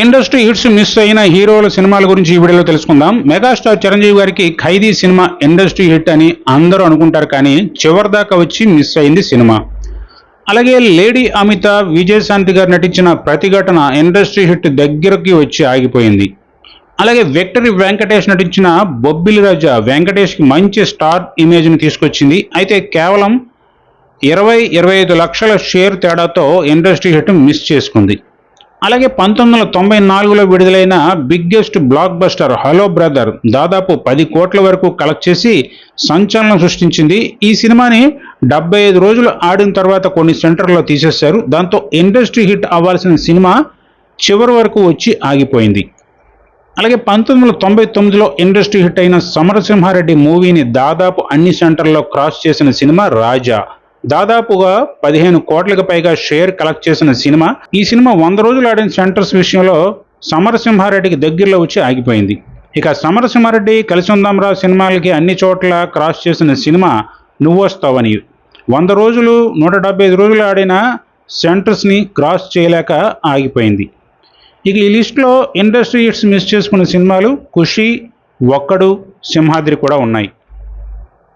Industry hits miss అయిన హీరోల సినిమాల గురించి ఈ వీడియోలో తెలుసుకుందాం. మెగాస్టార్ చిరంజీవి గారికి ఖైదీ సినిమా ఇండస్ట్రీ హిట్ అని అందరూ అనుకుంటారు, కానీ చివరిదాకా వచ్చి మిస్ అయింది సినిమా. అలాగే లేడీ అమిత, విజయశాంతి గారు నటించిన ప్రతిఘటన ఇండస్ట్రీ హిట్ దగ్గరికి వచ్చి ఆగిపోయింది. అలాగే విక్టరీ వెంకటేష్ నటించిన బొబ్బిలి రాజా వెంకటేష్కి మంచి స్టార్ ఇమేజ్ని తీసుకొచ్చింది. అయితే కేవలం 20-25 లక్షల షేర్ తేడాతో ఇండస్ట్రీ హిట్ మిస్ చేసుకుంది. అలాగే 1994లో విడుదలైన biggest block buster hello brother దాదాపు 10 కోట్ల వరకు కలెక్ట్ చేసి సంచలనం సృష్టించింది. ఈ సినిమాని 75 రోజులు ఆడిన తర్వాత కొన్ని సెంటర్లో తీసేశారు. దాంతో ఇండస్ట్రీ హిట్ అవ్వాల్సిన సినిమా చివరి వరకు వచ్చి ఆగిపోయింది. అలాగే 1999లో ఇండస్ట్రీ హిట్ అయిన సమరసింహారెడ్డి మూవీని దాదాపు అన్ని సెంటర్లో క్రాస్ చేసిన సినిమా రాజా. దాదాపుగా 15 కోట్లకు పైగా షేర్ కలెక్ట్ చేసిన సినిమా. ఈ సినిమా 100 రోజులు ఆడిన సెంటర్స్ విషయంలో సమరసింహారెడ్డికి దగ్గరలో వచ్చి ఆగిపోయింది. ఇక సమరసింహారెడ్డి, కలిసి ఉందాం రా సినిమాలకి అన్ని చోట్ల క్రాస్ చేసిన సినిమా నువ్వు వస్తావని 100 రోజులు 175 రోజులు ఆడిన సెంటర్స్ని క్రాస్ చేయలేక ఆగిపోయింది. ఇక ఈ లిస్టులో ఇండస్ట్రీ హిట్స్ మిస్ చేసుకున్న సినిమాలు ఖుషి, ఒక్కడు, సింహాద్రి కూడా ఉన్నాయి.